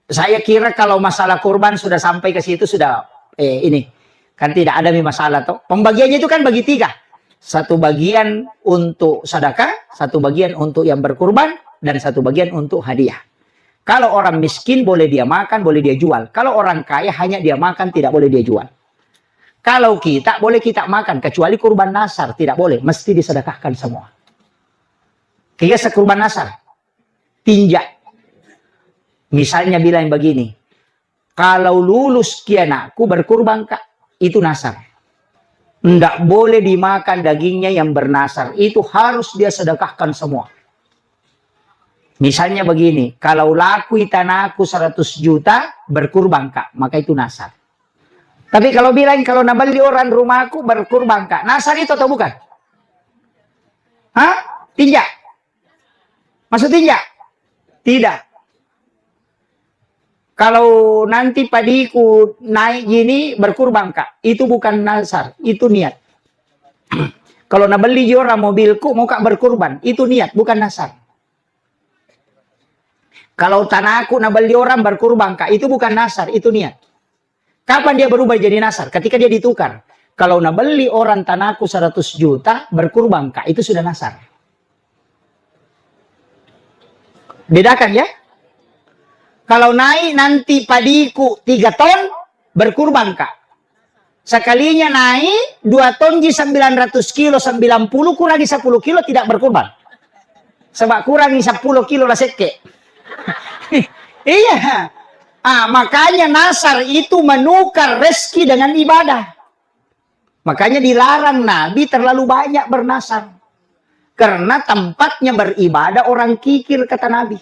saya kira kalau masalah kurban sudah sampai ke situ sudah ini kan tidak ada masalah toh. Pembagiannya itu kan bagi 3. Satu bagian untuk sedekah, satu bagian untuk yang berkurban, dan satu bagian untuk hadiah. Kalau orang miskin boleh dia makan, boleh dia jual. Kalau orang kaya hanya dia makan, tidak boleh dia jual. Kalau kita boleh kita makan, kecuali kurban nasar tidak boleh, mesti disedekahkan semua. Kayak sekurban nasar, tinjak. Misalnya bilang begini, kalau lulus kianakku berkurban kak, itu nasar. Tidak boleh dimakan dagingnya yang bernasar, itu harus dia sedekahkan semua. Misalnya begini, kalau laku tanahku 100 juta berkurban kak, maka itu nasar. Tapi kalau bilang kalau nabali orang rumahku berkurban kak, nasar itu atau bukan? Hah? Tinjak? Maksud tinjak? Tidak. Kalau nanti padiku naik gini berkurban kak, itu bukan nasar, itu niat. Kalau nabeli orang mobilku mau kak berkurban, itu niat, bukan nasar. Kalau tanahku nabeli orang berkurban kak, itu bukan nasar, itu niat. Kapan dia berubah jadi nasar? Ketika dia ditukar. Kalau nabeli orang tanahku 100 juta berkurban kak, itu sudah nasar. Bedakan ya. Kalau naik nanti padiku 3 ton berkurban kak. Sekalinya naik 2 ton di 900 kilo 90 kurangi 10 kilo tidak berkurban. Sebab kurangi 10 kilo lah seke. Iya. Makanya nasar itu menukar rezeki dengan ibadah. Makanya dilarang Nabi terlalu banyak bernasar. Karena tempatnya beribadah orang kikir kata Nabi.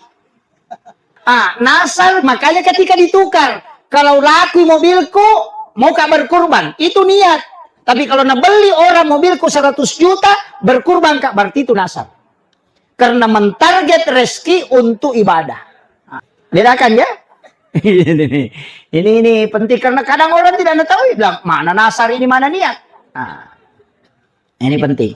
Nasar makanya ketika ditukar. Kalau laku mobilku mau kak berkurban. Itu niat. Tapi kalau nabeli orang mobilku 100 juta berkurban kak berarti itu nasar. Karena mentarget rezeki untuk ibadah. Bedakan ya. ini penting karena kadang orang tidak tahu bilang mana nasar ini mana niat. Ini penting.